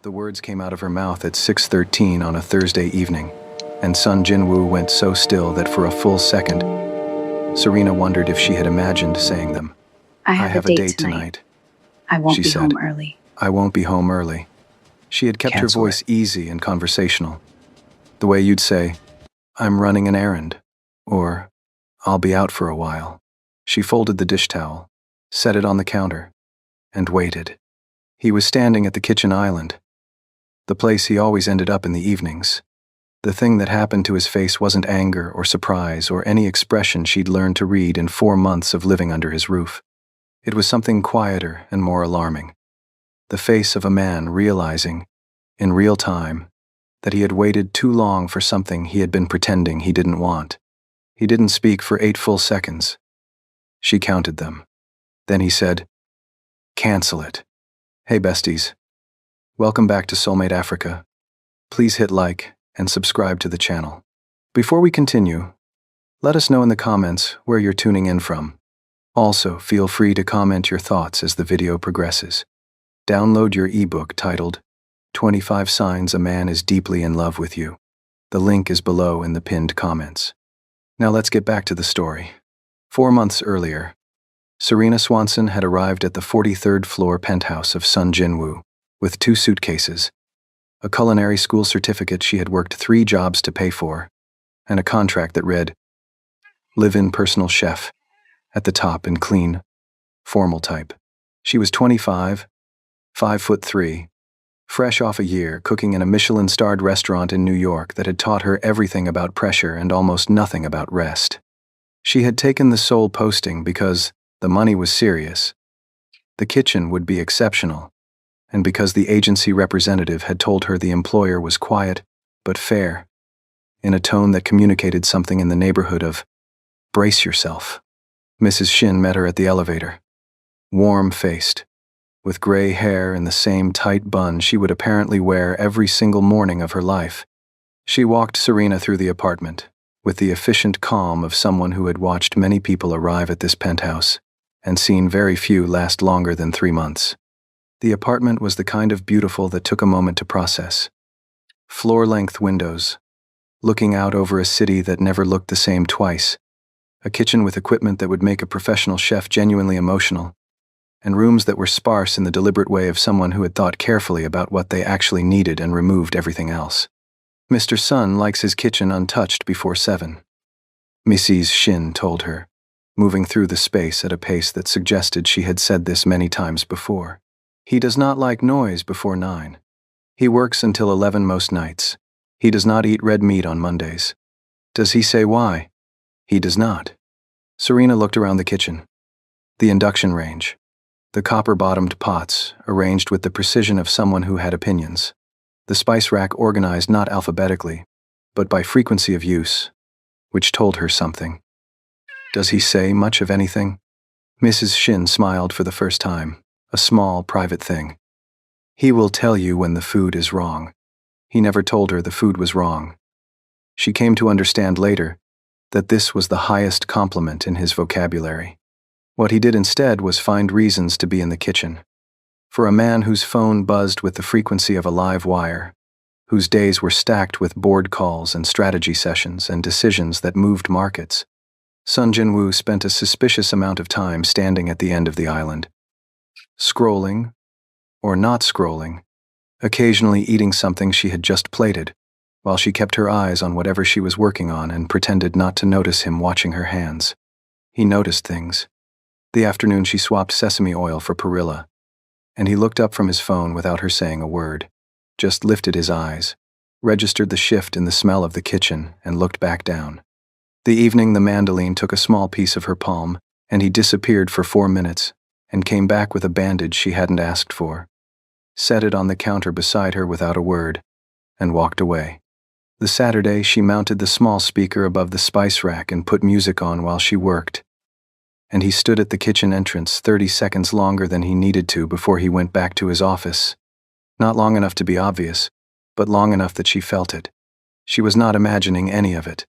The words came out of her mouth at 6:13 on a Thursday evening, and Sun Jinwoo went so still that for a full second, Serena wondered if she had imagined saying them. I have a date tonight. I won't she be said. home early. I won't be home early. She had kept her Cancel voice easy and conversational. The way you'd say, I'm running an errand, or I'll be out for a while. She folded the dish towel, set it on the counter, and waited. He was standing at the kitchen island, the place he always ended up in the evenings. The thing that happened to his face wasn't anger or surprise or any expression she'd learned to read in 4 months of living under his roof. It was something quieter and more alarming. The face of a man realizing, in real time, that he had waited too long for something he had been pretending he didn't want. He didn't speak for 8 full seconds. She counted them. Then he said, "Cancel it. Hey besties. Welcome back to Soulmate Africa. Please hit like and subscribe to the channel. Before we continue, let us know in the comments where you're tuning in from. Also, feel free to comment your thoughts as the video progresses. Download your ebook titled 25 Signs a Man is Deeply in Love with You. The link is below in the pinned comments. Now let's get back to the story. 4 months earlier, Serena Swanson had arrived at the 43rd floor penthouse of Sun Jinwoo with 2 suitcases, a culinary school certificate she had worked 3 jobs to pay for, and a contract that read, "Live-in personal chef," at the top in clean, formal type. She was 25, 5'3", fresh off a year cooking in a Michelin-starred restaurant in New York that had taught her everything about pressure and almost nothing about rest. She had taken the sole posting because the money was serious, the kitchen would be exceptional, and because the agency representative had told her the employer was quiet but fair, in a tone that communicated something in the neighborhood of, "Brace yourself." Mrs. Shin met her at the elevator, warm-faced, with gray hair in the same tight bun she would apparently wear every single morning of her life. She walked Serena through the apartment, with the efficient calm of someone who had watched many people arrive at this penthouse and seen very few last longer than 3 months. The apartment was the kind of beautiful that took a moment to process. Floor-length windows, looking out over a city that never looked the same twice, a kitchen with equipment that would make a professional chef genuinely emotional, and rooms that were sparse in the deliberate way of someone who had thought carefully about what they actually needed and removed everything else. Mr. Sun likes his kitchen untouched before 7, Mrs. Shin told her, moving through the space at a pace that suggested she had said this many times before. He does not like noise before 9. He works until 11 most nights. He does not eat red meat on Mondays. Does he say why? He does not. Serena looked around the kitchen. The induction range. The copper-bottomed pots, arranged with the precision of someone who had opinions. The spice rack organized not alphabetically, but by frequency of use, which told her something. Does he say much of anything? Mrs. Shin smiled for the first time, a small, private thing. He will tell you when the food is wrong. He never told her the food was wrong. She came to understand later that this was the highest compliment in his vocabulary. What he did instead was find reasons to be in the kitchen. For a man whose phone buzzed with the frequency of a live wire, whose days were stacked with board calls and strategy sessions and decisions that moved markets, Sun Jinwoo spent a suspicious amount of time standing at the end of the island, scrolling, or not scrolling, occasionally eating something she had just plated, while she kept her eyes on whatever she was working on and pretended not to notice him watching her hands. He noticed things. The afternoon she swapped sesame oil for perilla, and he looked up from his phone without her saying a word, just lifted his eyes, registered the shift in the smell of the kitchen, and looked back down. The evening the mandolin took a small piece of her palm, and he disappeared for 4 minutes, and came back with a bandage she hadn't asked for, set it on the counter beside her without a word, and walked away. The Saturday she mounted the small speaker above the spice rack and put music on while she worked, and he stood at the kitchen entrance 30 seconds longer than he needed to before he went back to his office. Not long enough to be obvious, but long enough that she felt it. She was not imagining any of it.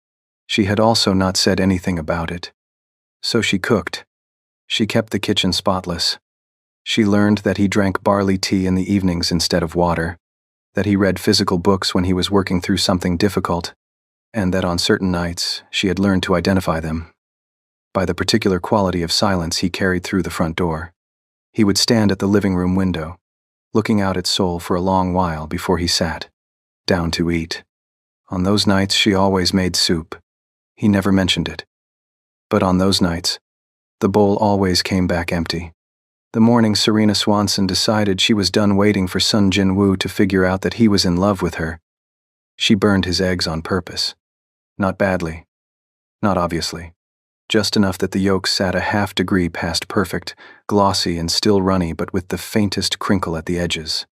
She had also not said anything about it. So she cooked. She kept the kitchen spotless. She learned that he drank barley tea in the evenings instead of water, that he read physical books when he was working through something difficult, and that on certain nights she had learned to identify them by the particular quality of silence he carried through the front door. He would stand at the living room window, looking out at Seoul for a long while before he sat down to eat. On those nights she always made soup. He never mentioned it. But on those nights, the bowl always came back empty. The morning Serena Swanson decided she was done waiting for Sun Jin-woo to figure out that he was in love with her, she burned his eggs on purpose. Not badly. Not obviously. Just enough that the yolk sat a half-degree past perfect, glossy and still runny but with the faintest crinkle at the edges.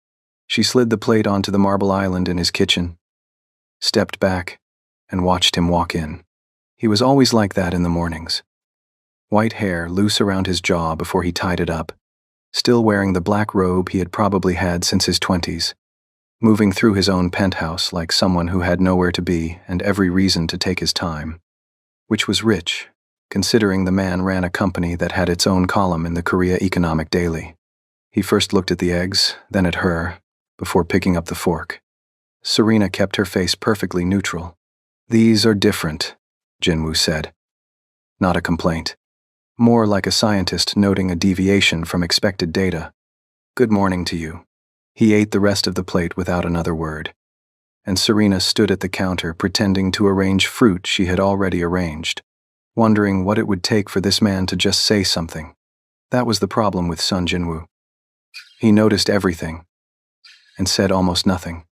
She slid the plate onto the marble island in his kitchen, stepped back, and watched him walk in. He was always like that in the mornings. White hair loose around his jaw before he tied it up, still wearing the black robe he had probably had since his 20s, moving through his own penthouse like someone who had nowhere to be and every reason to take his time. Which was rich, considering the man ran a company that had its own column in the Korea Economic Daily. He first looked at the eggs, then at her, before picking up the fork. Serena kept her face perfectly neutral. "These are different," Jin-woo said. Not a complaint. More like a scientist noting a deviation from expected data. "Good morning to you." He ate the rest of the plate without another word. And Serena stood at the counter pretending to arrange fruit she had already arranged, wondering what it would take for this man to just say something. That was the problem with Sun Jin-woo. He noticed everything, and said almost nothing.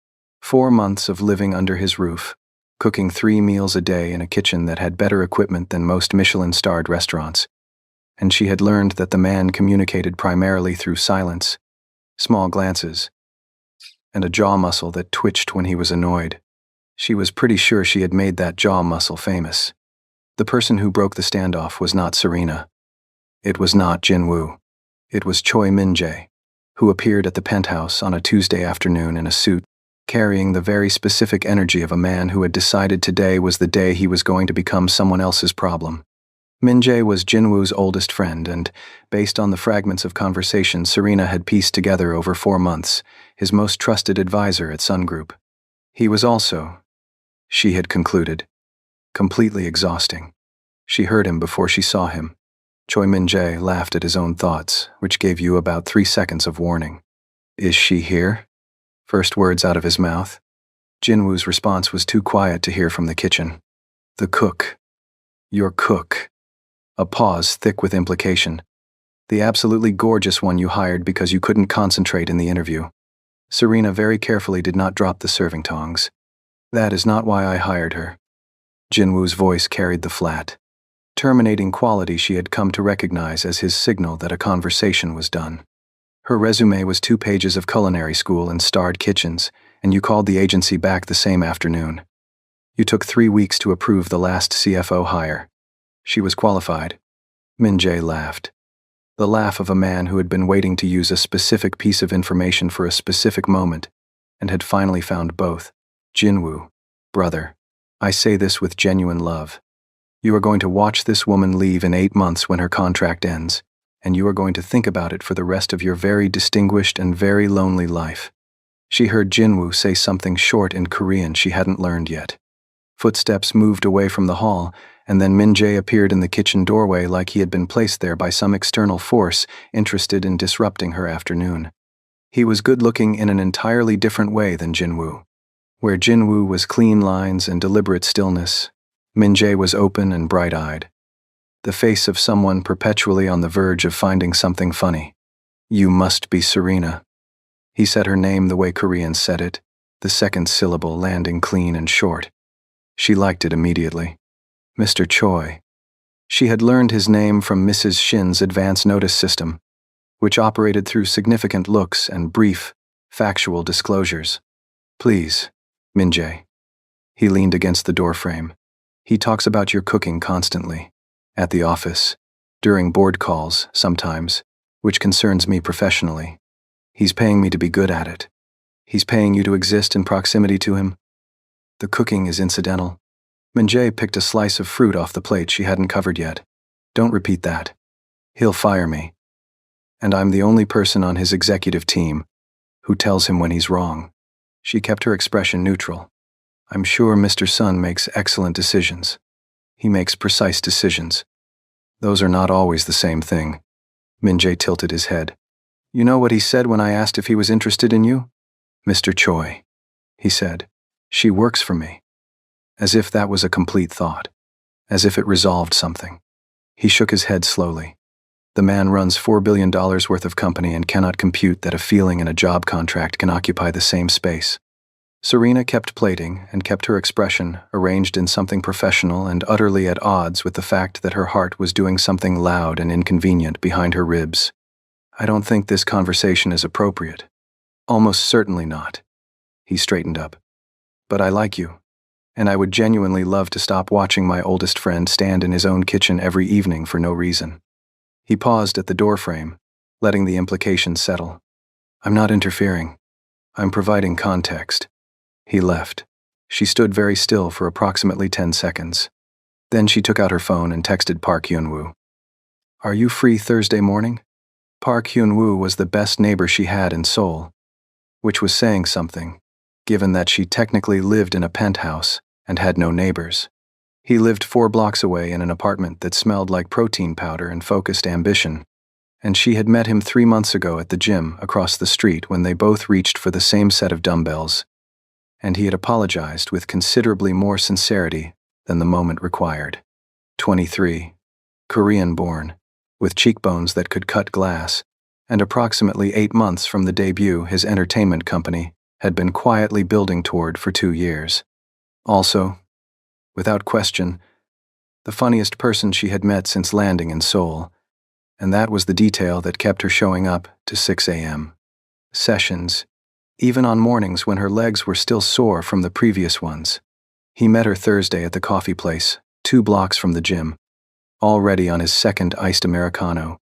4 months of living under his roof, cooking 3 meals a day in a kitchen that had better equipment than most Michelin-starred restaurants. And she had learned that the man communicated primarily through silence, small glances, and a jaw muscle that twitched when he was annoyed. She was pretty sure she had made that jaw muscle famous. The person who broke the standoff was not Serena. It was not Jin-woo. It was Choi Min-jae, who appeared at the penthouse on a Tuesday afternoon in a suit, carrying the very specific energy of a man who had decided today was the day he was going to become someone else's problem. Min-jae was Jin-woo's oldest friend and, based on the fragments of conversation Serena had pieced together over 4 months, his most trusted advisor at Sun Group. He was also, she had concluded, completely exhausting. She heard him before she saw him. Choi Min-jae laughed at his own thoughts, which gave you about 3 seconds of warning. "Is she here?" First words out of his mouth. Jin-woo's response was too quiet to hear from the kitchen. "The cook. Your cook." A pause thick with implication. "The absolutely gorgeous one you hired because you couldn't concentrate in the interview." Serena very carefully did not drop the serving tongs. "That is not why I hired her." Jin-woo's voice carried the flat, terminating quality she had come to recognize as his signal that a conversation was done. "Her resume was 2 pages of culinary school and starred kitchens, and you called the agency back the same afternoon. You took 3 weeks to approve the last CFO hire. She was qualified." Min-jae laughed. The laugh of a man who had been waiting to use a specific piece of information for a specific moment, and had finally found both. "Jin-woo, brother, I say this with genuine love. You are going to watch this woman leave in 8 months when her contract ends, and you are going to think about it for the rest of your very distinguished and very lonely life." She heard Jin-woo say something short in Korean she hadn't learned yet. Footsteps moved away from the hall, and then Min-jae appeared in the kitchen doorway like he had been placed there by some external force interested in disrupting her afternoon. He was good-looking in an entirely different way than Jin-woo. Where Jin-woo was clean lines and deliberate stillness, Min-jae was open and bright-eyed. The face of someone perpetually on the verge of finding something funny. "You must be Serena." He said her name the way Koreans said it, the second syllable landing clean and short. She liked it immediately. Mr. Choi. She had learned his name from Mrs. Shin's advance notice system, which operated through significant looks and brief, factual disclosures. "Please, Min-jae." He leaned against the doorframe. "He talks about your cooking constantly. At the office, during board calls, sometimes, which concerns me professionally. He's paying me to be good at it. He's paying you to exist in proximity to him." "The cooking is incidental." Min-jae picked a slice of fruit off the plate she hadn't covered yet. "Don't repeat that. He'll fire me. And I'm the only person on his executive team who tells him when he's wrong." She kept her expression neutral. I'm sure Mr. Sun makes excellent decisions. He makes precise decisions. Those are not always the same thing. Min-jae tilted his head. You know what he said when I asked if he was interested in you? Mr. Choi, he said. She works for me. As if that was a complete thought. As if it resolved something. He shook his head slowly. The man runs $4 billion worth of company and cannot compute that a feeling and a job contract can occupy the same space. Serena kept plating and kept her expression arranged in something professional and utterly at odds with the fact that her heart was doing something loud and inconvenient behind her ribs. I don't think this conversation is appropriate. Almost certainly not. He straightened up. But I like you, and I would genuinely love to stop watching my oldest friend stand in his own kitchen every evening for no reason. He paused at the doorframe, letting the implication settle. I'm not interfering. I'm providing context. He left. She stood very still for approximately 10 seconds. Then she took out her phone and texted Park Hyun-woo. Are you free Thursday morning? Park Hyun-woo was the best neighbor she had in Seoul, which was saying something, given that she technically lived in a penthouse and had no neighbors. He lived 4 blocks away in an apartment that smelled like protein powder and focused ambition, and she had met him 3 months ago at the gym across the street when they both reached for the same set of dumbbells, and he had apologized with considerably more sincerity than the moment required. 23, Korean-born, with cheekbones that could cut glass, and approximately 8 months from the debut his entertainment company had been quietly building toward for 2 years. Also, without question, the funniest person she had met since landing in Seoul, and that was the detail that kept her showing up to 6 a.m. sessions, even on mornings when her legs were still sore from the previous ones. He met her Thursday at the coffee place, 2 blocks from the gym, already on his second iced Americano,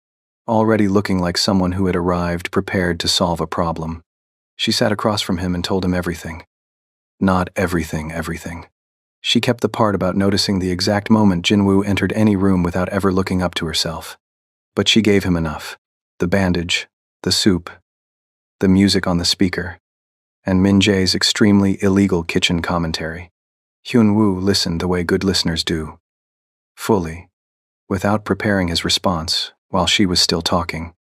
already looking like someone who had arrived prepared to solve a problem. She sat across from him and told him everything. Not everything. She kept the part about noticing the exact moment Jinwoo entered any room without ever looking up to herself. But she gave him enough. The bandage, the soup, the music on the speaker, and Min-jae's extremely illegal kitchen commentary. Hyun-woo listened the way good listeners do. Fully, without preparing his response, while she was still talking.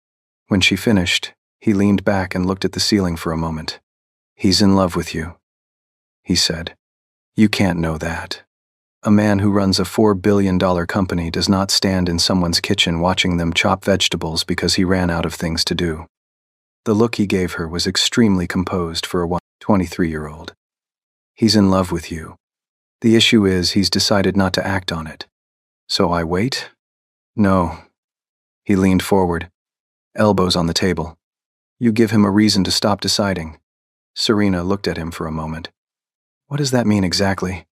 When she finished, he leaned back and looked at the ceiling for a moment. He's in love with you, he said. You can't know that. A man who runs a $4 billion company does not stand in someone's kitchen watching them chop vegetables because he ran out of things to do. The look he gave her was extremely composed for a 23-year-old. He's in love with you. The issue is he's decided not to act on it. So I wait? No. He leaned forward, elbows on the table. You give him a reason to stop deciding. Serena looked at him for a moment. What does that mean exactly?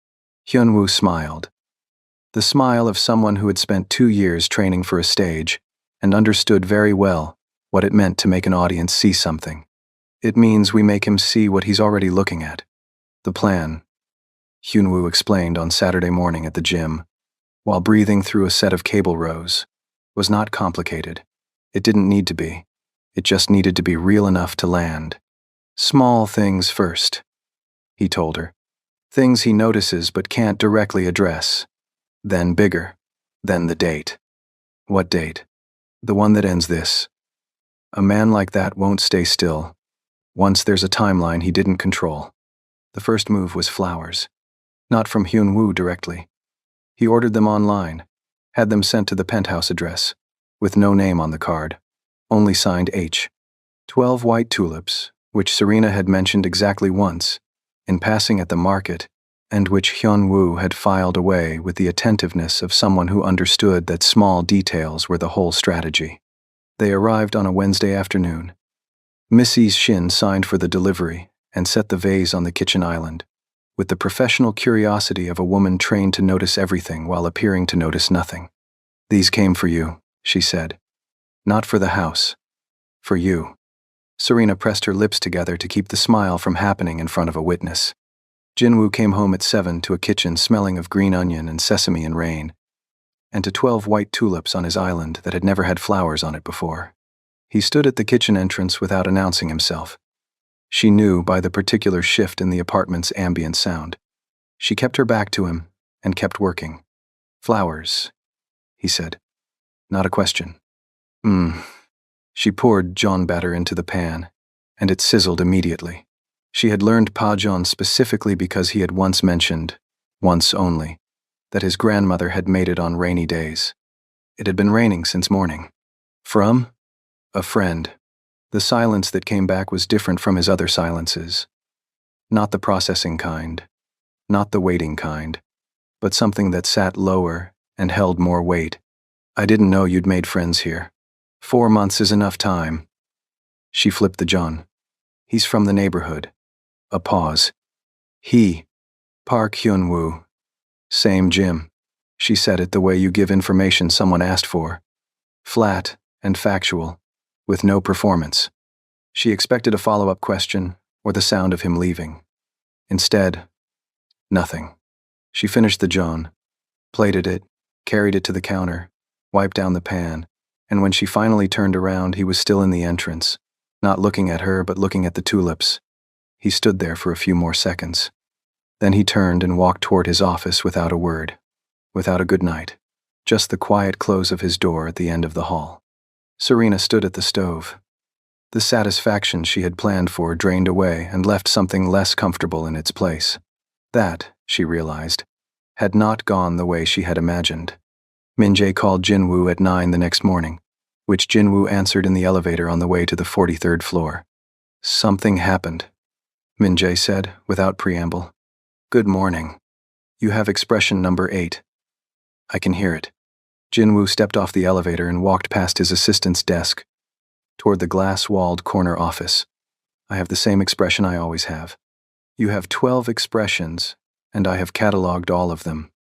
Hyun-woo smiled. The smile of someone who had spent 2 years training for a stage and understood very well what it meant to make an audience see something. It means we make him see what he's already looking at. The plan, Hyun-woo explained on Saturday morning at the gym, while breathing through a set of cable rows, was not complicated. It didn't need to be. It just needed to be real enough to land. Small things first, he told her. Things he notices but can't directly address. Then bigger. Then the date. What date? The one that ends this. A man like that won't stay still. Once there's a timeline he didn't control. The first move was flowers. Not from Hyun-woo directly. He ordered them online, had them sent to the penthouse address, with no name on the card, only signed H. 12 white tulips, which Serena had mentioned exactly once, in passing at the market, and which Hyun-woo had filed away with the attentiveness of someone who understood that small details were the whole strategy. They arrived on a Wednesday afternoon. Mrs. Shin signed for the delivery and set the vase on the kitchen island, with the professional curiosity of a woman trained to notice everything while appearing to notice nothing. These came for you, she said. Not for the house. For you. Serena pressed her lips together to keep the smile from happening in front of a witness. Jinwoo came home at 7 to a kitchen smelling of green onion and sesame and rain, and to 12 white tulips on his island that had never had flowers on it before. He stood at the kitchen entrance without announcing himself. She knew by the particular shift in the apartment's ambient sound. She kept her back to him and kept working. "Flowers," he said. Not a question. She poured John batter into the pan, and it sizzled immediately. She had learned Pajon specifically because he had once mentioned, once only, that his grandmother had made it on rainy days. It had been raining since morning. From? A friend. The silence that came back was different from his other silences. Not the processing kind, not the waiting kind, but something that sat lower and held more weight. "I didn't know you'd made friends here. 4 months is enough time." She flipped the John. "He's from the neighborhood." A pause. "He. Park Hyun-woo. Same gym." She said it the way you give information someone asked for. Flat and factual, with no performance. She expected a follow-up question or the sound of him leaving. Instead, nothing. She finished the John, plated it, carried it to the counter, wiped down the pan, and when she finally turned around, he was still in the entrance, not looking at her but looking at the tulips. He stood there for a few more seconds. Then he turned and walked toward his office without a word, without a good night, just the quiet close of his door at the end of the hall. Serena stood at the stove. The satisfaction she had planned for drained away and left something less comfortable in its place. That, she realized, had not gone the way she had imagined. Min-jae called Jin-woo at 9 the next morning, which Jin-woo answered in the elevator on the way to the 43rd floor. "Something happened," Min-jae said, without preamble. "Good morning. You have expression number 8. "I can hear it." Jin-woo stepped off the elevator and walked past his assistant's desk, toward the glass-walled corner office. "I have the same expression I always have. You have 12 expressions, and I have cataloged all of them.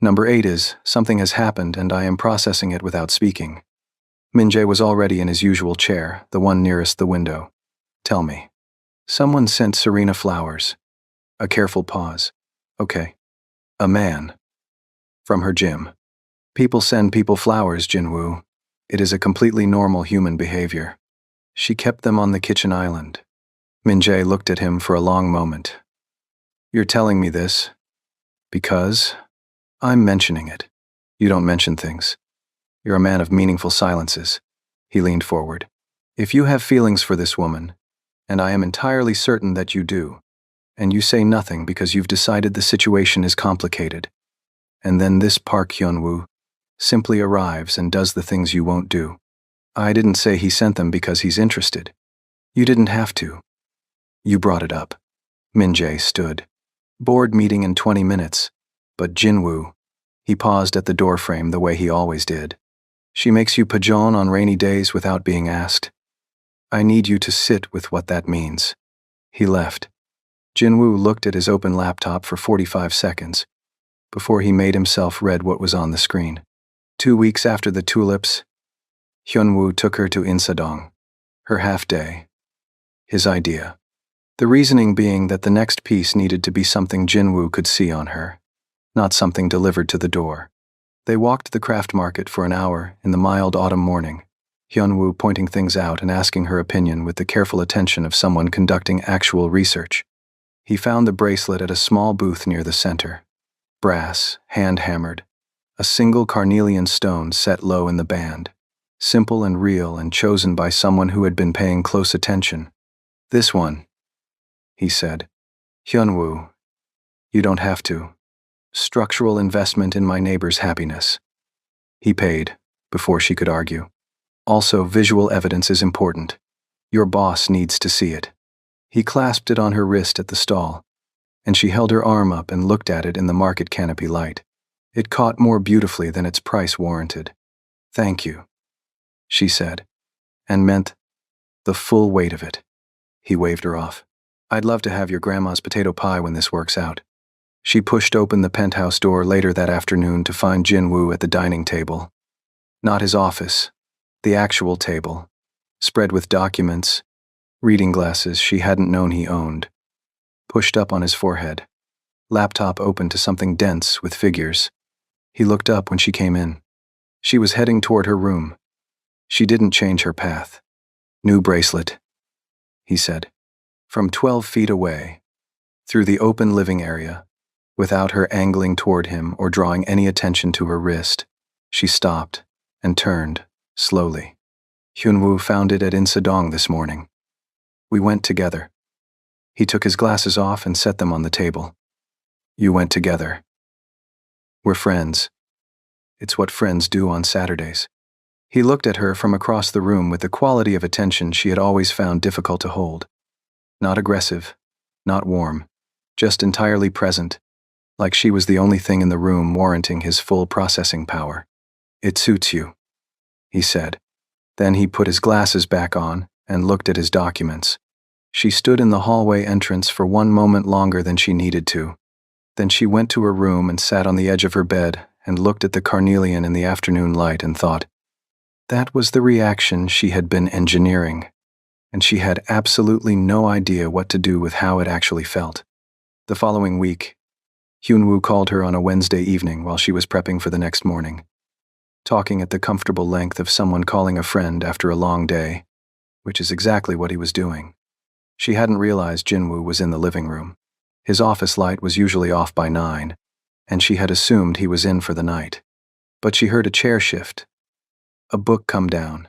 Number 8 is, something has happened and I am processing it without speaking." Min-jae was already in his usual chair, the one nearest the window. "Tell me." "Someone sent Serena flowers." A careful pause. "Okay." "A man." "From her gym." "People send people flowers, Jin-woo. It is a completely normal human behavior." "She kept them on the kitchen island." Min-jae looked at him for a long moment. "You're telling me this because I'm mentioning it. You don't mention things. You're a man of meaningful silences." He leaned forward. "If you have feelings for this woman, and I am entirely certain that you do, and you say nothing because you've decided the situation is complicated, and then this Park Hyun-woo simply arrives and does the things you won't do. I didn't say he sent them because he's interested. You didn't have to. You brought it up." Min-jae stood. "Board meeting in 20 minutes, but Jin-woo." He paused at the doorframe the way he always did. "She makes you pajon on rainy days without being asked. I need you to sit with what that means." He left. Jin-woo looked at his open laptop for 45 seconds, before he made himself read what was on the screen. 2 weeks after the tulips, Hyun-woo took her to Insadong. Her half-day. His idea. The reasoning being that the next piece needed to be something Jin-woo could see on her, not something delivered to the door. They walked the craft market for an hour in the mild autumn morning, Hyun-woo pointing things out and asking her opinion with the careful attention of someone conducting actual research. He found the bracelet at a small booth near the center. Brass, hand-hammered. A single carnelian stone set low in the band. Simple and real and chosen by someone who had been paying close attention. "This one," he said. "Hyun-woo, you don't have to. Structural investment in my neighbor's happiness." He paid, before she could argue. "Also, visual evidence is important. Your boss needs to see it." He clasped it on her wrist at the stall, and she held her arm up and looked at it in the market canopy light. It caught more beautifully than its price warranted. "Thank you," she said, and meant the full weight of it. He waved her off. "I'd love to have your grandma's potato pie when this works out." She pushed open the penthouse door later that afternoon to find Jin-woo at the dining table. Not his office, the actual table, spread with documents, reading glasses she hadn't known he owned, pushed up on his forehead, laptop open to something dense with figures. He looked up when she came in. She was heading toward her room. She didn't change her path. "New bracelet," he said. From 12 feet away, through the open living area, without her angling toward him or drawing any attention to her wrist, she stopped and turned, slowly. Hyunwoo found it at Insadong this morning. We went together. He took his glasses off and set them on the table. You went together. We're friends. It's what friends do on Saturdays. He looked at her from across the room with the quality of attention she had always found difficult to hold. Not aggressive, not warm, just entirely present, like she was the only thing in the room warranting his full processing power. It suits you, he said. Then he put his glasses back on and looked at his documents. She stood in the hallway entrance for one moment longer than she needed to. Then she went to her room and sat on the edge of her bed and looked at the carnelian in the afternoon light and thought, that was the reaction she had been engineering, and she had absolutely no idea what to do with how it actually felt. The following week, Hyunwoo called her on a Wednesday evening while she was prepping for the next morning, talking at the comfortable length of someone calling a friend after a long day, which is exactly what he was doing. She hadn't realized Jinwoo was in the living room. His office light was usually off by 9, and she had assumed he was in for the night. But she heard a chair shift, a book come down,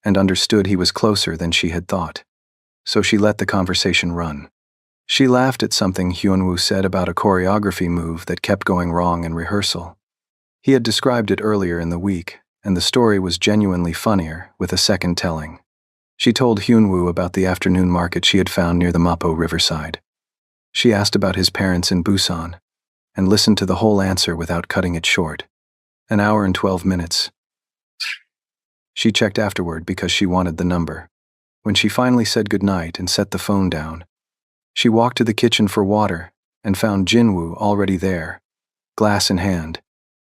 and understood he was closer than she had thought. So she let the conversation run. She laughed at something Hyunwoo said about a choreography move that kept going wrong in rehearsal. He had described it earlier in the week, and the story was genuinely funnier with a second telling. She told Hyunwoo about the afternoon market she had found near the Mapo riverside. She asked about his parents in Busan, and listened to the whole answer without cutting it short. An hour and 12 minutes. She checked afterward because she wanted the number. When she finally said goodnight and set the phone down, she walked to the kitchen for water and found Jinwoo already there, glass in hand,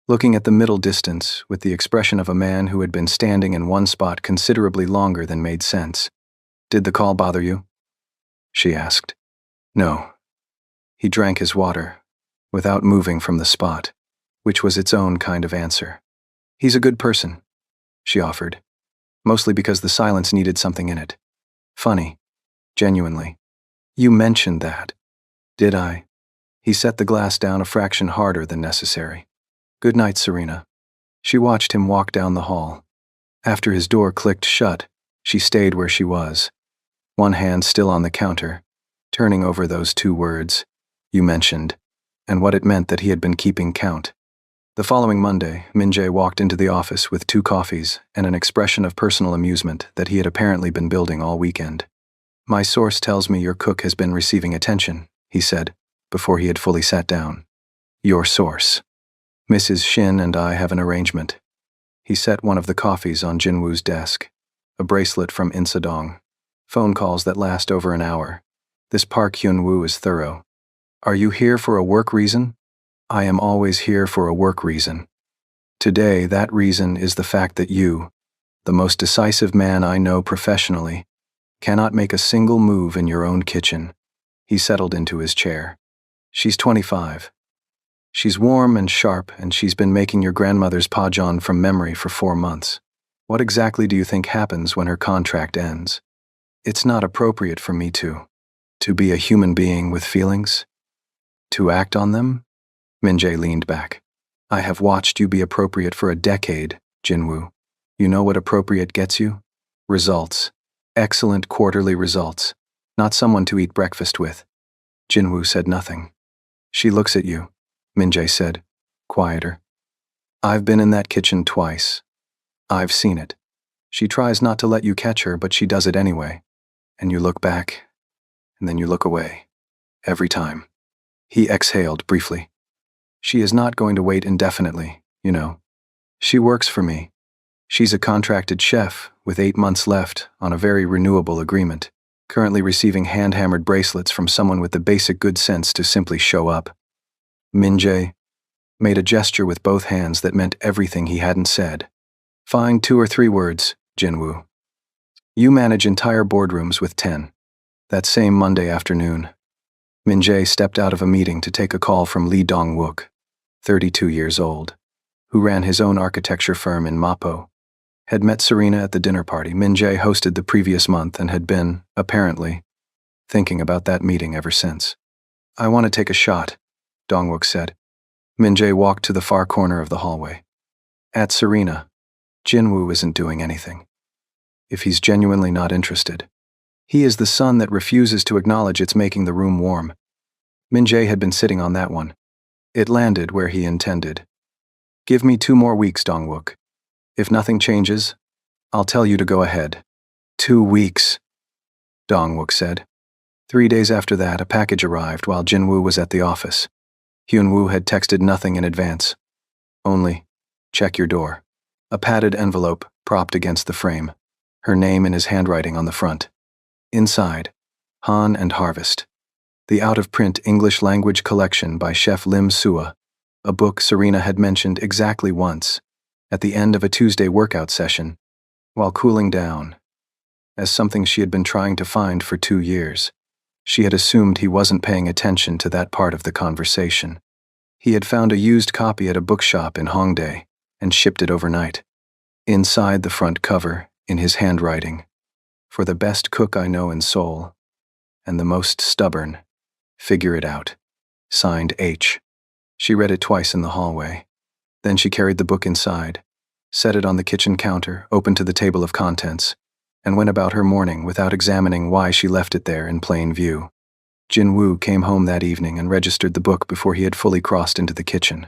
looking at the middle distance with the expression of a man who had been standing in one spot considerably longer than made sense. "Did the call bother you?" she asked. No. He drank his water, without moving from the spot, which was its own kind of answer. "He's a good person," she offered, mostly because the silence needed something in it. "Funny. Genuinely. You mentioned that." "Did I?" He set the glass down a fraction harder than necessary. "Good night, Serena." She watched him walk down the hall. After his door clicked shut, she stayed where she was, one hand still on the counter, turning over those two words, "you mentioned," and what it meant that he had been keeping count. The following Monday, Min-jae walked into the office with 2 coffees and an expression of personal amusement that he had apparently been building all weekend. "My source tells me your cook has been receiving attention," he said, before he had fully sat down. "Your source. Mrs. Shin and I have an arrangement." He set one of the coffees on Jinwoo's desk, a bracelet from Insadong, phone calls that last over an hour. This Park Hyunwoo is thorough. "Are you here for a work reason?" "I am always here for a work reason. Today, that reason is the fact that you, the most decisive man I know professionally, cannot make a single move in your own kitchen." He settled into his chair. "She's 25. She's warm and sharp, and she's been making your grandmother's pajeon from memory for 4 months. What exactly do you think happens when her contract ends? It's not appropriate for me to be a human being with feelings? To act on them?" Min-jae leaned back. "I have watched you be appropriate for a decade, Jinwoo. You know what appropriate gets you? Results. Excellent quarterly results. Not someone to eat breakfast with." Jinwoo said nothing. "She looks at you," Min-jae said, quieter. "I've been in that kitchen twice. I've seen it. She tries not to let you catch her, but she does it anyway. And you look back, and then you look away. Every time." He exhaled briefly. "She is not going to wait indefinitely, you know. She works for me. She's a contracted chef with 8 months left on a very renewable agreement, currently receiving hand-hammered bracelets from someone with the basic good sense to simply show up." Min-jae made a gesture with both hands that meant everything he hadn't said. "Find 2 or 3 words, Jinwoo. You manage entire boardrooms with 10. That same Monday afternoon, Min-jae stepped out of a meeting to take a call from Lee Dong-wook, 32 years old, who ran his own architecture firm in Mapo. Had met Serena at the dinner party Min-jae hosted the previous month and had been, apparently, thinking about that meeting ever since. I want to take a shot, Dongwook said. Min-jae walked to the far corner of the hallway. At Serena, Jinwoo isn't doing anything. If he's genuinely not interested. He is the sun that refuses to acknowledge it's making the room warm. Min-jae had been sitting on that one. It landed where he intended. Give me 2 more weeks, Dongwook. If nothing changes, I'll tell you to go ahead. 2 weeks, Dongwook said. 3 days after that, a package arrived while Jinwoo was at the office. Hyunwoo had texted nothing in advance. Only, check your door. A padded envelope propped against the frame. Her name in his handwriting on the front. Inside, Han and Harvest. The out-of-print English language collection by Chef Lim Sua, a book Serena had mentioned exactly once, at the end of a Tuesday workout session, while cooling down, as something she had been trying to find for 2 years. She had assumed he wasn't paying attention to that part of the conversation. He had found a used copy at a bookshop in Hongdae and shipped it overnight. Inside the front cover, in his handwriting, for the best cook I know in Seoul, and the most stubborn, figure it out. Signed H. She read it twice in the hallway. Then she carried the book inside, set it on the kitchen counter, open to the table of contents, and went about her morning without examining why she left it there in plain view. Jinwoo came home that evening and registered the book before he had fully crossed into the kitchen.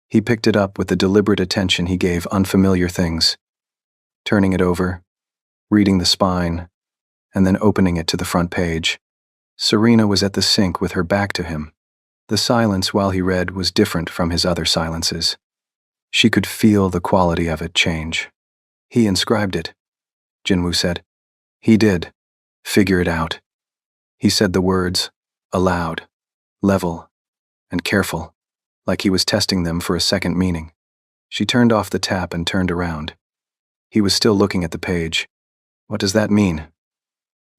He picked it up with the deliberate attention he gave unfamiliar things, turning it over, reading the spine, and then opening it to the front page. Serena was at the sink with her back to him. The silence while he read was different from his other silences. She could feel the quality of it change. He inscribed it, Jinwoo said. He did. Figure it out. He said the words, aloud, level, and careful, like he was testing them for a second meaning. She turned off the tap and turned around. He was still looking at the page. What does that mean?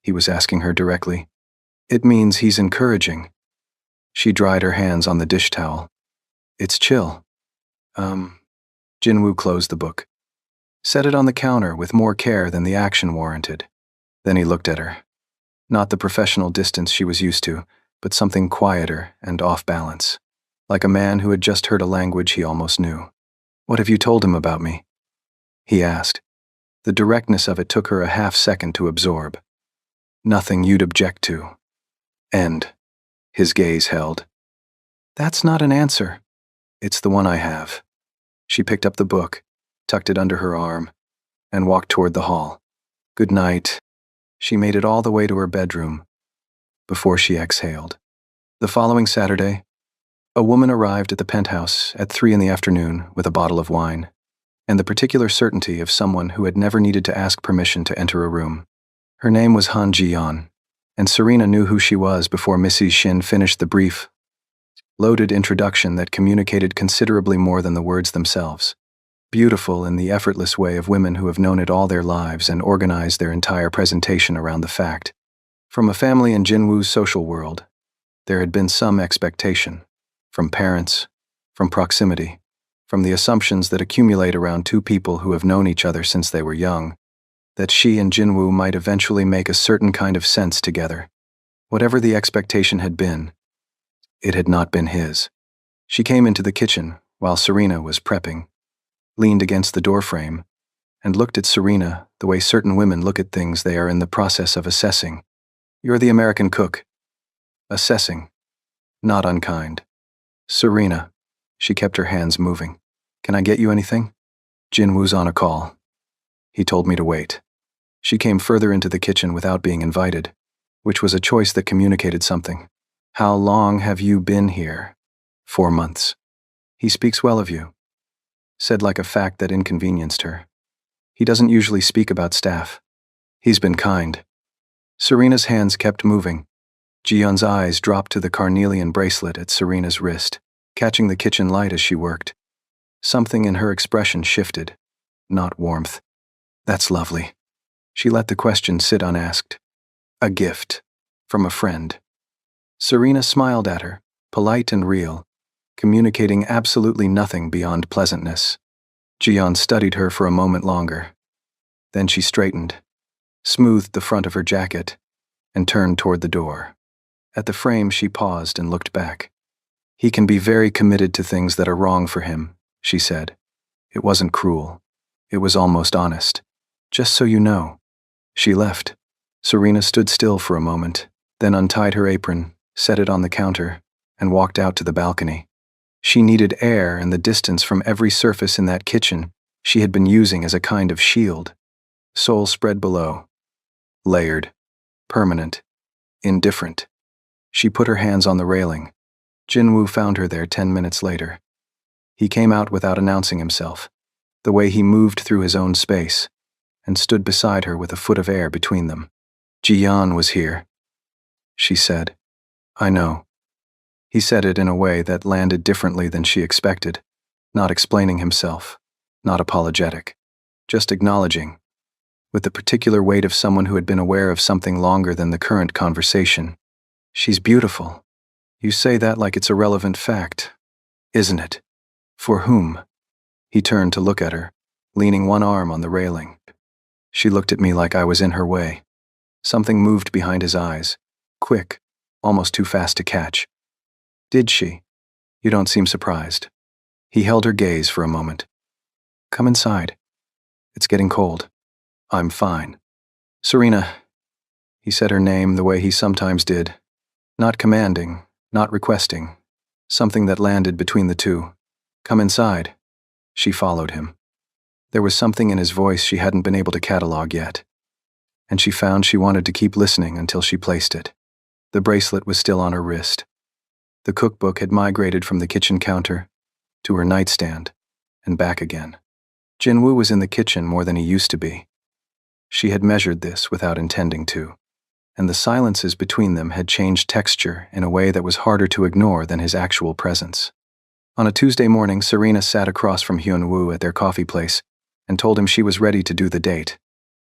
He was asking her directly. It means he's encouraging. She dried her hands on the dish towel. It's chill. Jinwoo closed the book. Set it on the counter with more care than the action warranted. Then he looked at her. Not the professional distance she was used to, but something quieter and off balance, like a man who had just heard a language he almost knew. What have you told him about me? He asked. The directness of it took her a half-second to absorb. Nothing you'd object to. End. His gaze held. That's not an answer. It's the one I have. She picked up the book, tucked it under her arm, and walked toward the hall. Good night. She made it all the way to her bedroom before she exhaled. The following Saturday, a woman arrived at the penthouse at 3 p.m. with a bottle of wine, and the particular certainty of someone who had never needed to ask permission to enter a room. Her name was Han Ji-yeon, and Serena knew who she was before Mrs. Shin finished the brief, loaded introduction that communicated considerably more than the words themselves. Beautiful in the effortless way of women who have known it all their lives and organized their entire presentation around the fact. From a family in Jinwoo's social world, there had been some expectation, from parents, from proximity, from the assumptions that accumulate around 2 people who have known each other since they were young, that she and Jinwoo might eventually make a certain kind of sense together. Whatever the expectation had been, it had not been his. She came into the kitchen while Serena was prepping, leaned against the doorframe, and looked at Serena the way certain women look at things they are in the process of assessing. You're the American cook. Assessing. Not unkind. Serena. She kept her hands moving. Can I get you anything? Jinwoo's on a call. He told me to wait. She came further into the kitchen without being invited, which was a choice that communicated something. How long have you been here? 4 months. He speaks well of you. Said like a fact that inconvenienced her. He doesn't usually speak about staff. He's been kind. Serena's hands kept moving. Ji-yeon's eyes dropped to the carnelian bracelet at Serena's wrist, catching the kitchen light as she worked. Something in her expression shifted, not warmth. That's lovely. She let the question sit unasked. A gift. From a friend. Serena smiled at her, polite and real, communicating absolutely nothing beyond pleasantness. Ji-yeon studied her for a moment longer. Then she straightened, smoothed the front of her jacket, and turned toward the door. At the frame, she paused and looked back. "He can be very committed to things that are wrong for him," she said. It wasn't cruel. It was almost honest. "Just so you know." She left. Serena stood still for a moment, then untied her apron, set it on the counter, and walked out to the balcony. She needed air and the distance from every surface in that kitchen she had been using as a kind of shield. Soul spread below. Layered. Permanent. Indifferent. She put her hands on the railing. Jinwoo found her there 10 minutes later. He came out without announcing himself, the way he moved through his own space, and stood beside her with a foot of air between them. "Jiyan was here," she said. "I know." He said it in a way that landed differently than she expected, not explaining himself, not apologetic, just acknowledging, with the particular weight of someone who had been aware of something longer than the current conversation. "She's beautiful. You say that like it's a relevant fact, isn't it? For whom?" He turned to look at her, leaning one arm on the railing. She looked at me like I was in her way. Something moved behind his eyes, quick, almost too fast to catch. "Did she? You don't seem surprised." He held her gaze for a moment. "Come inside. It's getting cold." "I'm fine." "Serena." He said her name the way he sometimes did, not commanding, not requesting, something that landed between the two. "Come inside." She followed him. There was something in his voice she hadn't been able to catalog yet, and she found she wanted to keep listening until she placed it. The bracelet was still on her wrist. The cookbook had migrated from the kitchen counter to her nightstand and back again. Jinwoo was in the kitchen more than he used to be. She had measured this without intending to, and the silences between them had changed texture in a way that was harder to ignore than his actual presence. On a Tuesday morning, Serena sat across from Hyun-woo at their coffee place and told him she was ready to do the date.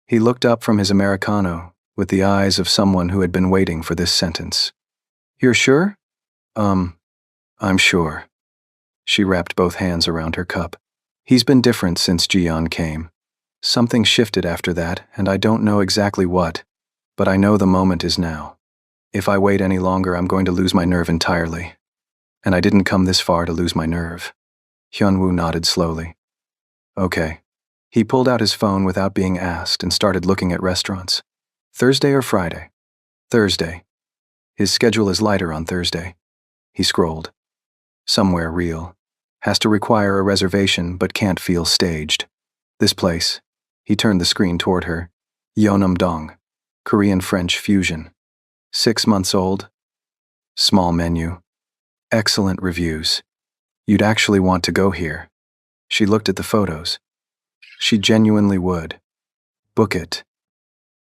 He looked up from his Americano with the eyes of someone who had been waiting for this sentence. "You're sure?" I'm sure." She wrapped both hands around her cup. "He's been different since Jiyan came. Something shifted after that, and I don't know exactly what, but I know the moment is now. If I wait any longer, I'm going to lose my nerve entirely. And I didn't come this far to lose my nerve." Hyun-woo nodded slowly. "Okay." He pulled out his phone without being asked and started looking at restaurants. "Thursday or Friday?" "Thursday. His schedule is lighter on Thursday." He scrolled. "Somewhere real. Has to require a reservation but can't feel staged. This place." He turned the screen toward her. "Yeonam-dong. Korean-French fusion. 6 months old. Small menu. Excellent reviews. You'd actually want to go here." She looked at the photos. She genuinely would. "Book it.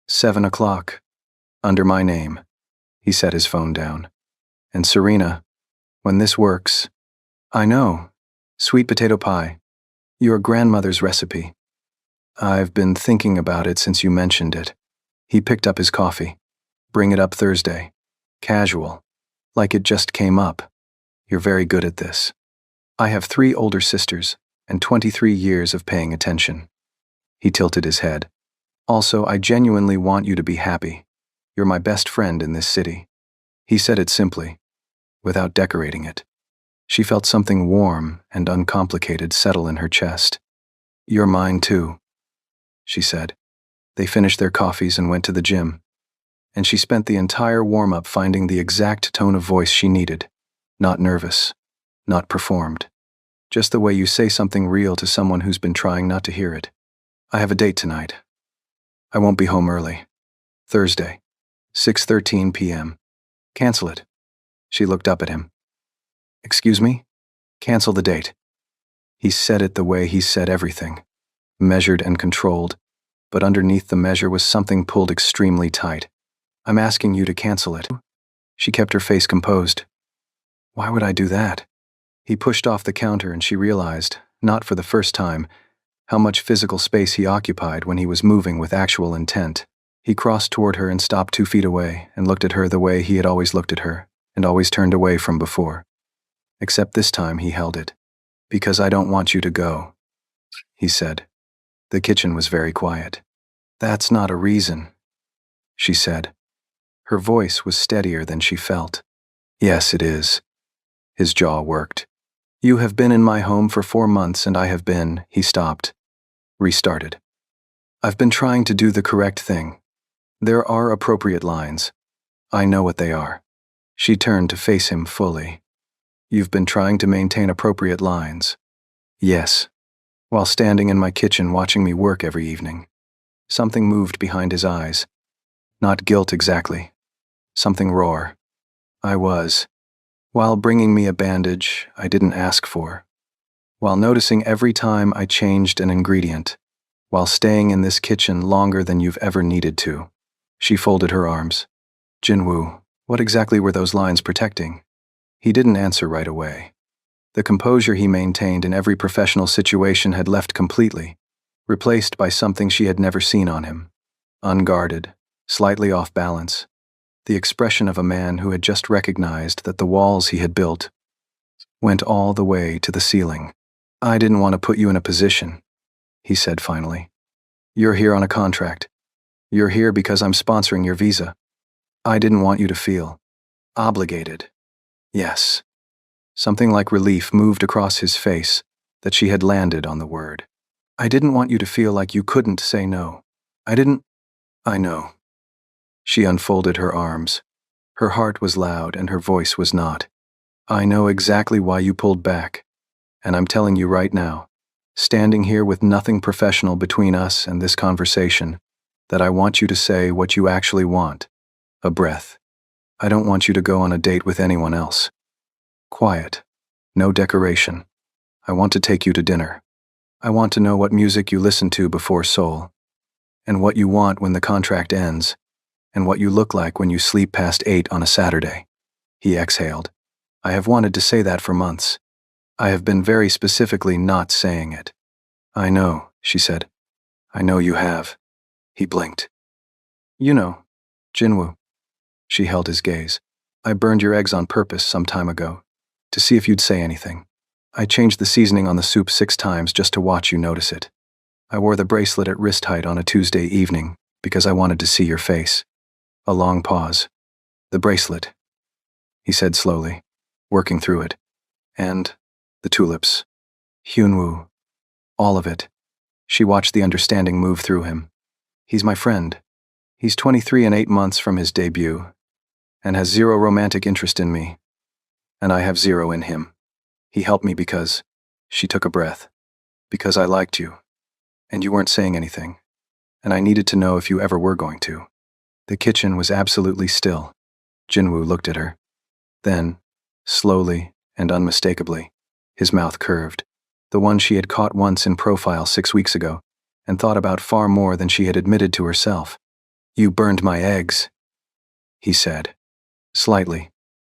7 o'clock. Under my name." He set his phone down. "And Serena, when this works..." "I know. Sweet potato pie. Your grandmother's recipe. I've been thinking about it since you mentioned it." He picked up his coffee. "Bring it up Thursday. Casual. Like it just came up. You're very good at this. I have 3 older sisters and 23 years of paying attention." He tilted his head. "Also, I genuinely want you to be happy. You're my best friend in this city." He said it simply, without decorating it. She felt something warm and uncomplicated settle in her chest. "You're mine too," she said. They finished their coffees and went to the gym, and she spent the entire warm-up finding the exact tone of voice she needed. Not nervous, not performed. Just the way you say something real to someone who's been trying not to hear it. "I have a date tonight. I won't be home early. Thursday, 6:13 p.m. Cancel it." She looked up at him. "Excuse me? Cancel the date." He said it the way he said everything, measured and controlled, but underneath the measure was something pulled extremely tight. "I'm asking you to cancel it." She kept her face composed. "Why would I do that?" He pushed off the counter and she realized, not for the first time, how much physical space he occupied when he was moving with actual intent. He crossed toward her and stopped 2 feet away and looked at her the way he had always looked at her and always turned away from before. Except this time he held it. "Because I don't want you to go," he said. The kitchen was very quiet. "That's not a reason," she said. Her voice was steadier than she felt. Yes, it is. His jaw worked. You have been in my home for 4 months and I have been, he stopped. Restarted. I've been trying to do the correct thing. There are appropriate lines. I know what they are. She turned to face him fully. You've been trying to maintain appropriate lines. Yes. While standing in my kitchen watching me work every evening. Something moved behind his eyes. Not guilt exactly. Something raw. I was. While bringing me a bandage I didn't ask for. While noticing every time I changed an ingredient. While staying in this kitchen longer than you've ever needed to. She folded her arms. Jinwoo, what exactly were those lines protecting? He didn't answer right away. The composure he maintained in every professional situation had left completely, replaced by something she had never seen on him. Unguarded, slightly off balance. The expression of a man who had just recognized that the walls he had built went all the way to the ceiling. I didn't want to put you in a position, he said finally. You're here on a contract. You're here because I'm sponsoring your visa. I didn't want you to feel obligated. Yes. Something like relief moved across his face that she had landed on the word. I didn't want you to feel like you couldn't say no. I know. She unfolded her arms. Her heart was loud and her voice was not. I know exactly why you pulled back. And I'm telling you right now, standing here with nothing professional between us and this conversation, that I want you to say what you actually want. A breath. I don't want you to go on a date with anyone else. Quiet. No decoration. I want to take you to dinner. I want to know what music you listen to before Seoul. And what you want when the contract ends. And what you look like when you sleep past 8 on a Saturday. He exhaled. I have wanted to say that for months. I have been very specifically not saying it. I know, she said. I know you have. He blinked. You know, Jinwoo. She held his gaze. I burned your eggs on purpose some time ago, to see if you'd say anything. I changed the seasoning on the soup 6 times just to watch you notice it. I wore the bracelet at wrist height on a Tuesday evening because I wanted to see your face. A long pause. The bracelet, he said slowly, working through it. And the tulips. Hyunwoo. All of it. She watched the understanding move through him. He's my friend. He's 23 and 8 months from his debut, and has 0 romantic interest in me. And I have 0 in him. He helped me because, she took a breath, because I liked you. And you weren't saying anything. And I needed to know if you ever were going to. The kitchen was absolutely still. Jinwoo looked at her. Then, slowly and unmistakably, his mouth curved, the one she had caught once in profile 6 weeks ago, and thought about far more than she had admitted to herself. You burned my eggs, he said. Slightly.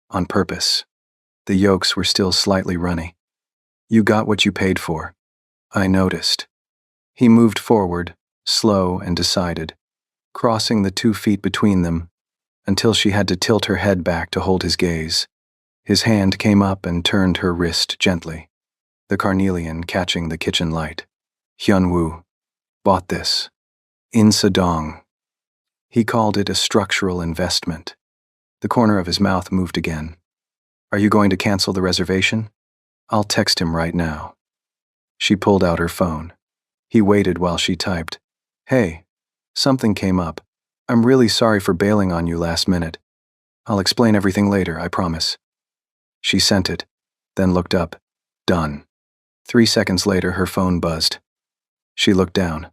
On purpose. The yolks were still slightly runny. You got what you paid for. I noticed. He moved forward, slow and decided, crossing the 2 feet between them, until she had to tilt her head back to hold his gaze. His hand came up and turned her wrist gently, the carnelian catching the kitchen light. Hyunwoo bought this. In Sedong. He called it a structural investment. The corner of his mouth moved again. Are you going to cancel the reservation? I'll text him right now. She pulled out her phone. He waited while she typed. Hey, something came up. I'm really sorry for bailing on you last minute. I'll explain everything later, I promise. She sent it, then looked up. Done. 3 seconds later, her phone buzzed. She looked down.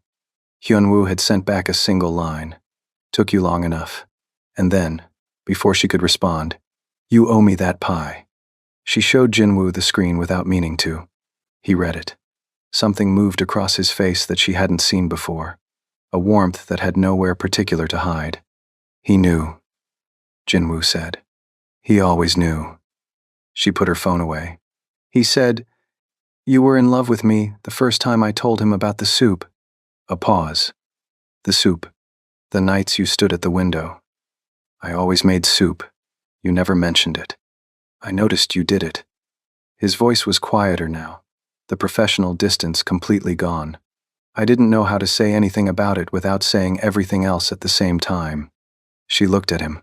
Hyunwoo had sent back a single line. Took you long enough. And then, before she could respond, you owe me that pie. She showed Jinwoo the screen without meaning to. He read it. Something moved across his face that she hadn't seen before. A warmth that had nowhere particular to hide. He knew, Jinwoo said. He always knew. She put her phone away. He said, you were in love with me the first time I told him about the soup. A pause. The soup. The nights you stood at the window. I always made soup. You never mentioned it. I noticed you did it. His voice was quieter now, the professional distance completely gone. I didn't know how to say anything about it without saying everything else at the same time. She looked at him.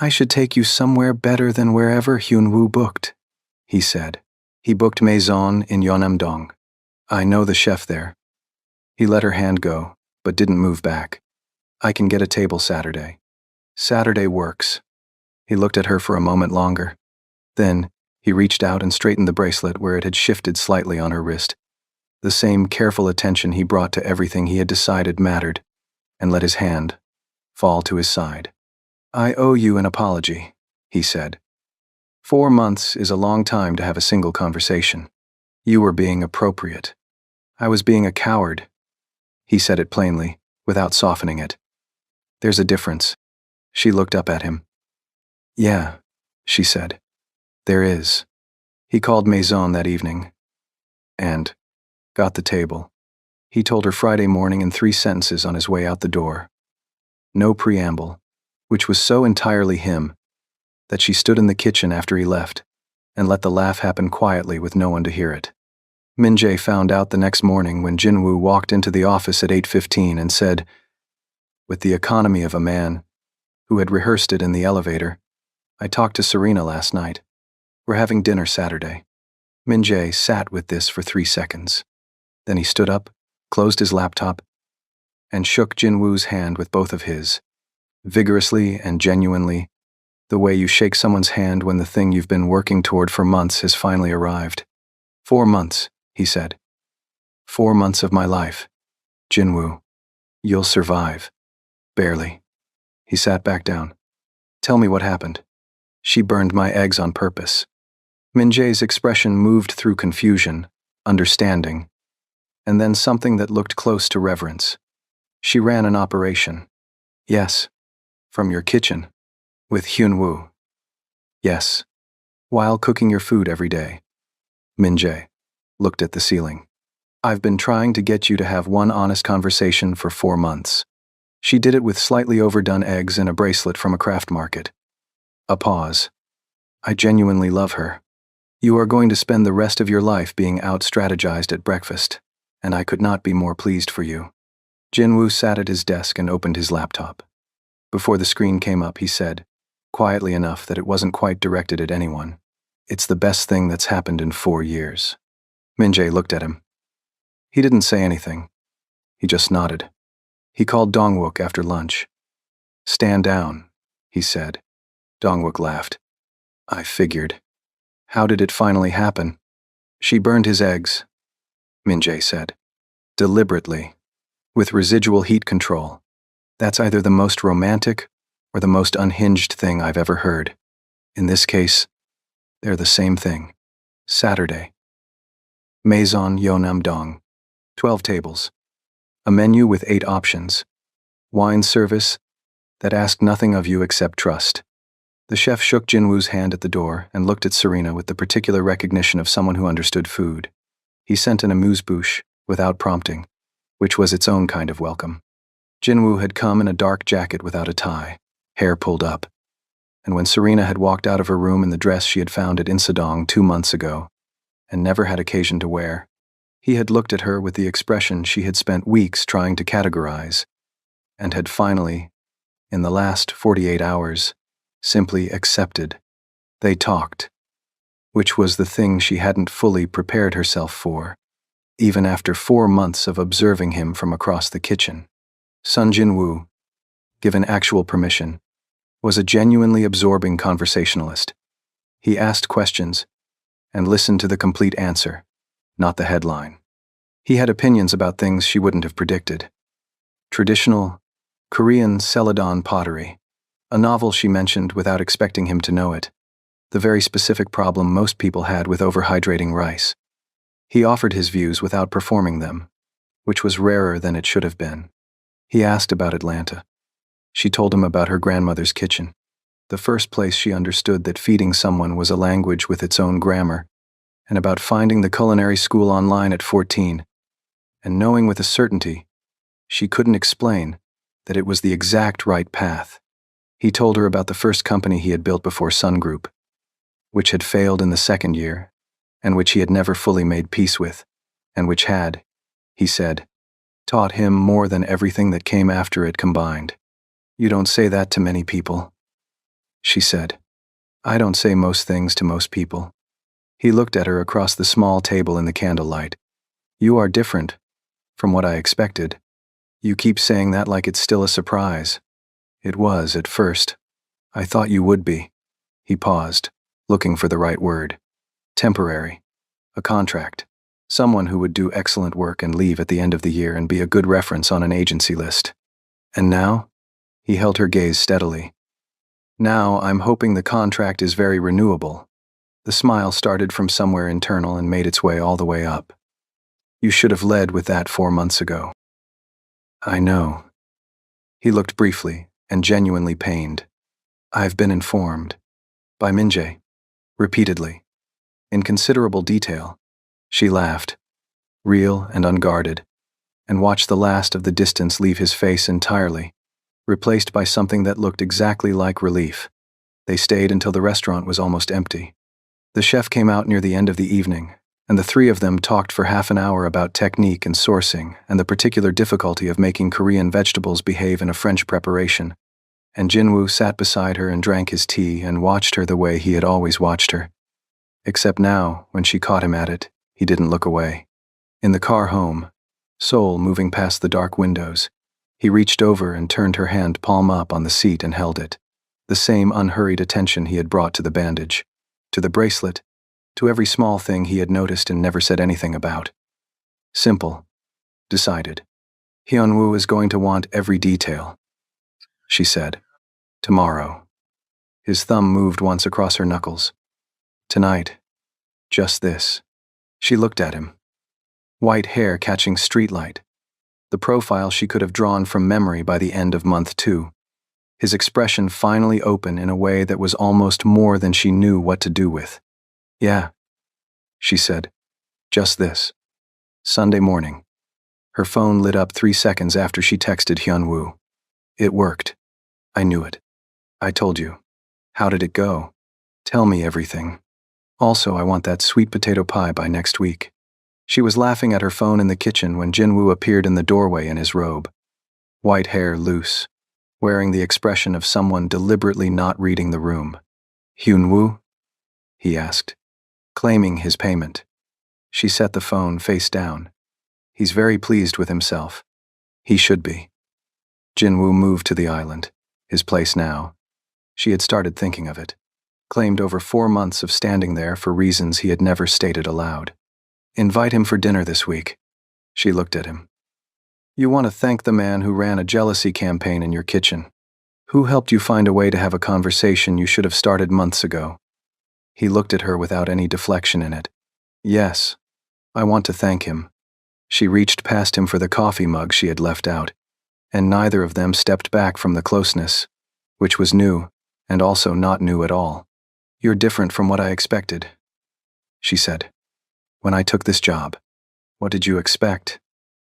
I should take you somewhere better than wherever Hyun-woo booked, he said. He booked Maison in Yeonnam-dong. I know the chef there. He let her hand go, but didn't move back. I can get a table Saturday. Saturday works. He looked at her for a moment longer. Then, he reached out and straightened the bracelet where it had shifted slightly on her wrist. The same careful attention he brought to everything he had decided mattered, and let his hand fall to his side. I owe you an apology, he said. 4 months is a long time to have a single conversation. You were being appropriate. I was being a coward. He said it plainly, without softening it. There's a difference. She looked up at him. Yeah, she said. There is. He called Maison that evening. And got the table. He told her Friday morning in 3 sentences on his way out the door. No preamble, which was so entirely him that she stood in the kitchen after he left and let the laugh happen quietly with no one to hear it. Min-jae found out the next morning when Jin-woo walked into the office at 8:15 and said, with the economy of a man who had rehearsed it in the elevator, I talked to Serena last night. We're having dinner Saturday. Min-jae sat with this for 3 seconds. Then he stood up, closed his laptop, and shook Jin-woo's hand with both of his, vigorously and genuinely, the way you shake someone's hand when the thing you've been working toward for months has finally arrived. 4 months, he said. 4 months of my life. Jin-woo, you'll survive. Barely. He sat back down. Tell me what happened. She burned my eggs on purpose. Min-jae's expression moved through confusion, understanding, and then something that looked close to reverence. She ran an operation. Yes. From your kitchen. With Hyun-woo. Yes. While cooking your food every day. Min-jae looked at the ceiling. I've been trying to get you to have one honest conversation for 4 months. She did it with slightly overdone eggs and a bracelet from a craft market. A pause. I genuinely love her. You are going to spend the rest of your life being out-strategized at breakfast, and I could not be more pleased for you. Jin-woo sat at his desk and opened his laptop. Before the screen came up, he said, quietly enough that it wasn't quite directed at anyone, it's the best thing that's happened in 4 years. Min-jae looked at him. He didn't say anything. He just nodded. He called Dong-wook after lunch. Stand down, he said. Dong-wook laughed. I figured. How did it finally happen? She burned his eggs, Min-jae said. Deliberately. With residual heat control. That's either the most romantic or the most unhinged thing I've ever heard. In this case, they're the same thing. Saturday. Maison Yeonnam-dong. 12 tables. A menu with 8 options. Wine service that asked nothing of you except trust. The chef shook Jin-woo's hand at the door and looked at Serena with the particular recognition of someone who understood food. He sent an amuse-bouche without prompting, which was its own kind of welcome. Jin-woo had come in a dark jacket without a tie, hair pulled up. And when Serena had walked out of her room in the dress she had found at Insadong 2 months ago, and never had occasion to wear, he had looked at her with the expression she had spent weeks trying to categorize, and had finally, in the last 48 hours, simply accepted. They talked, which was the thing she hadn't fully prepared herself for, even after 4 months of observing him from across the kitchen. Sun Jin-woo, given actual permission, was a genuinely absorbing conversationalist. He asked questions and listened to the complete answer, not the headline. He had opinions about things she wouldn't have predicted. Traditional Korean celadon pottery, a novel she mentioned without expecting him to know it, the very specific problem most people had with overhydrating rice. He offered his views without performing them, which was rarer than it should have been. He asked about Atlanta. She told him about her grandmother's kitchen, the first place she understood that feeding someone was a language with its own grammar, and about finding the culinary school online at 14, and knowing with a certainty she couldn't explain that it was the exact right path. He told her about the first company he had built before Sun Group, which had failed in the 2nd year, and which he had never fully made peace with, and which had, he said, taught him more than everything that came after it combined. You don't say that to many people. she said. I don't say most things to most people. He looked at her across the small table in the candlelight. You are different from what I expected. You keep saying that like it's still a surprise. It was at first. I thought you would be. He paused, looking for the right word. Temporary. A contract. Someone who would do excellent work and leave at the end of the year and be a good reference on an agency list. And now? He held her gaze steadily. Now I'm hoping the contract is very renewable. The smile started from somewhere internal and made its way all the way up. You should have led with that 4 months ago. I know. He looked briefly and genuinely pained. I've been informed. By Minjae. Repeatedly. In considerable detail. She laughed, real and unguarded, and watched the last of the distance leave his face entirely, replaced by something that looked exactly like relief. They stayed until the restaurant was almost empty. The chef came out near the end of the evening, and the three of them talked for half an hour about technique and sourcing and the particular difficulty of making Korean vegetables behave in a French preparation. And Jinwoo sat beside her and drank his tea and watched her the way he had always watched her. Except now, when she caught him at it, he didn't look away. In the car home, Seoul moving past the dark windows, he reached over and turned her hand palm up on the seat and held it. The same unhurried attention he had brought to the bandage, to the bracelet, to every small thing he had noticed and never said anything about. Simple. Decided. Hyunwoo is going to want every detail, she said. Tomorrow. His thumb moved once across her knuckles. Tonight. Just this. She looked at him. White hair catching streetlight. The profile she could have drawn from memory by the end of month 2. His expression finally open in a way that was almost more than she knew what to do with. Yeah, she said. Just this. Sunday morning. Her phone lit up 3 seconds after she texted Hyunwoo. It worked. I knew it. I told you. How did it go? Tell me everything. Also, I want that sweet potato pie by next week. She was laughing at her phone in the kitchen when Jinwoo appeared in the doorway in his robe. White hair loose, wearing the expression of someone deliberately not reading the room. Hyunwoo? He asked, claiming his payment. She set the phone face down. He's very pleased with himself. He should be. Jinwoo moved to the island, his place now. She had started thinking of it. Claimed over 4 months of standing there for reasons he had never stated aloud. Invite him for dinner this week. She looked at him. You want to thank the man who ran a jealousy campaign in your kitchen. Who helped you find a way to have a conversation you should have started months ago? He looked at her without any deflection in it. Yes, I want to thank him. She reached past him for the coffee mug she had left out, and neither of them stepped back from the closeness, which was new, and also not new at all. You're different from what I expected, she said. When I took this job, what did you expect?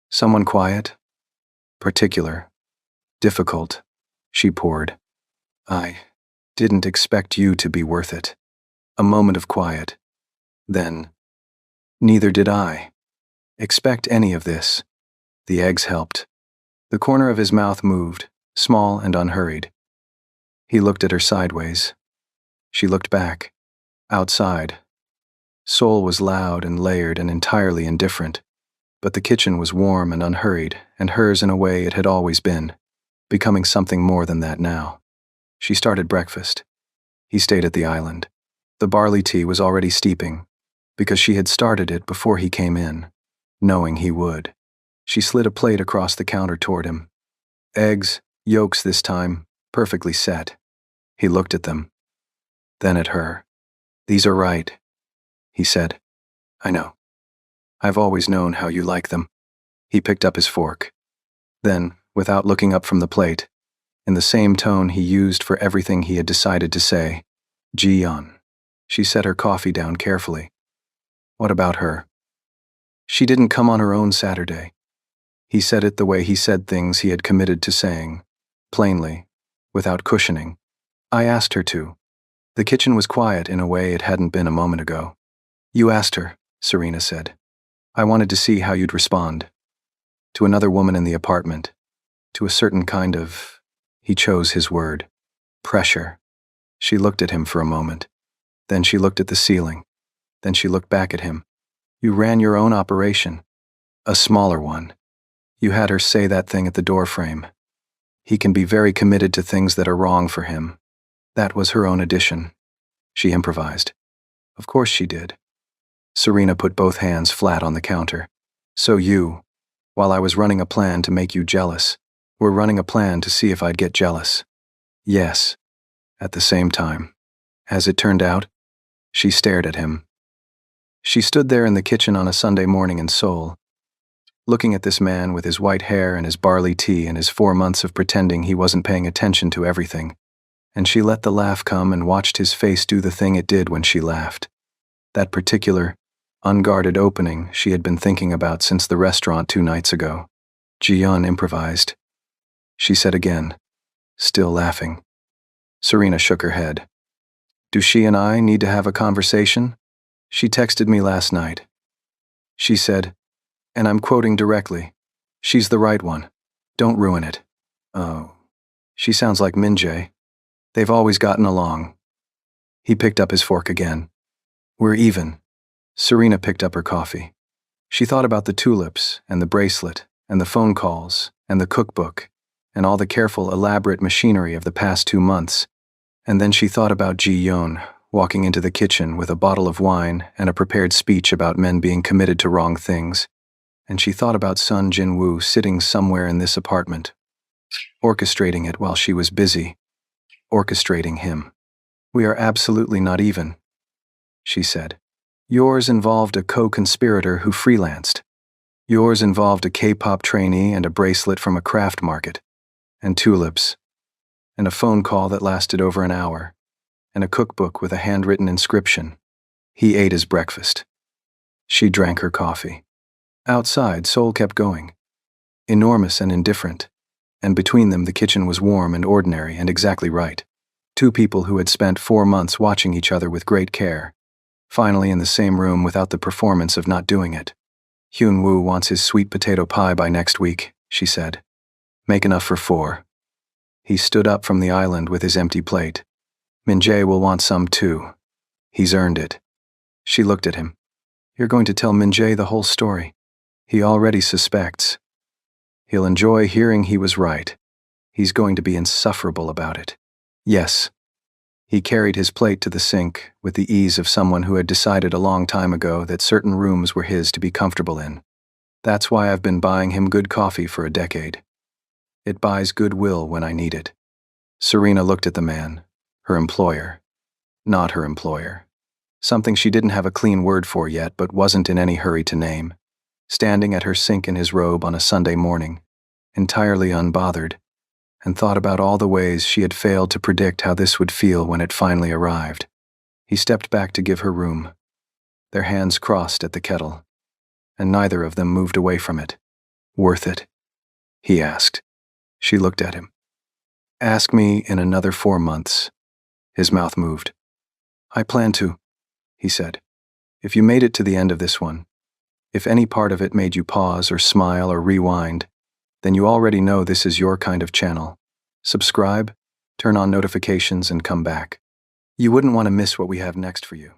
Someone quiet? Particular? Difficult? She poured. I didn't expect you to be worth it. A moment of quiet. Then, neither did I expect any of this. The eggs helped. The corner of his mouth moved, small and unhurried. He looked at her sideways. She looked back. Outside. Seoul was loud and layered and entirely indifferent, but the kitchen was warm and unhurried, and hers in a way it had always been, becoming something more than that now. She started breakfast. He stayed at the island. The barley tea was already steeping, because she had started it before he came in, knowing he would. She slid a plate across the counter toward him. Eggs, yolks this time, perfectly set. He looked at them. Then at her. These are right, he said. I know. I've always known how you like them. He picked up his fork. Then, without looking up from the plate, in the same tone he used for everything he had decided to say, Ji-yeon. She set her coffee down carefully. What about her? She didn't come on her own Saturday. He said it the way he said things he had committed to saying, plainly, without cushioning. I asked her to. The kitchen was quiet in a way it hadn't been a moment ago. You asked her, Serena said. I wanted to see how you'd respond. To another woman in the apartment. To a certain kind of, he chose his word, pressure. She looked at him for a moment. Then she looked at the ceiling. Then she looked back at him. You ran your own operation. A smaller one. You had her say that thing at the doorframe. He can be very committed to things that are wrong for him. That was her own addition. She improvised. Of course she did. Serena put both hands flat on the counter. So you, while I was running a plan to make you jealous, were running a plan to see if I'd get jealous. Yes. At the same time. As it turned out, she stared at him. She stood there in the kitchen on a Sunday morning in Seoul, looking at this man with his white hair and his barley tea and his 4 months of pretending he wasn't paying attention to everything, and she let the laugh come and watched his face do the thing it did when she laughed. That particular, unguarded opening she had been thinking about since the restaurant 2 nights ago. Ji-yeon improvised. She said again, still laughing. Serena shook her head. Do she and I need to have a conversation? She texted me last night. She said, and I'm quoting directly, she's the right one. Don't ruin it. Oh. She sounds like Min-jae. They've always gotten along. He picked up his fork again. We're even. Serena picked up her coffee. She thought about the tulips, and the bracelet, and the phone calls, and the cookbook, and all the careful, elaborate machinery of the past 2 months. And then she thought about Ji-yeon walking into the kitchen with a bottle of wine and a prepared speech about men being committed to wrong things. And she thought about Sun Jin-woo sitting somewhere in this apartment, orchestrating it while she was busy, orchestrating him. We are absolutely not even, she said. Yours involved a co-conspirator who freelanced. Yours involved a K-pop trainee and a bracelet from a craft market, and tulips, and a phone call that lasted over an hour, and a cookbook with a handwritten inscription. He ate his breakfast. She drank her coffee. Outside, Seoul kept going, enormous and indifferent, and between them the kitchen was warm and ordinary and exactly right. 2 people who had spent 4 months watching each other with great care, finally in the same room without the performance of not doing it. Hyun-woo wants his sweet potato pie by next week, she said. Make enough for 4. He stood up from the island with his empty plate. Min-jae will want some too. He's earned it. She looked at him. You're going to tell Min-jae the whole story. He already suspects. He'll enjoy hearing he was right. He's going to be insufferable about it. Yes. He carried his plate to the sink with the ease of someone who had decided a long time ago that certain rooms were his to be comfortable in. That's why I've been buying him good coffee for a decade. It buys goodwill when I need it. Serena looked at the man, her employer. Not her employer. Something she didn't have a clean word for yet but wasn't in any hurry to name. Standing at her sink in his robe on a Sunday morning, entirely unbothered, and thought about all the ways she had failed to predict how this would feel when it finally arrived. He stepped back to give her room. Their hands crossed at the kettle, and neither of them moved away from it. Worth it? He asked. She looked at him. Ask me in another 4 months. His mouth moved. I plan to, he said. If you made it to the end of this one, if any part of it made you pause or smile or rewind, then you already know this is your kind of channel. Subscribe, turn on notifications, and come back. You wouldn't want to miss what we have next for you.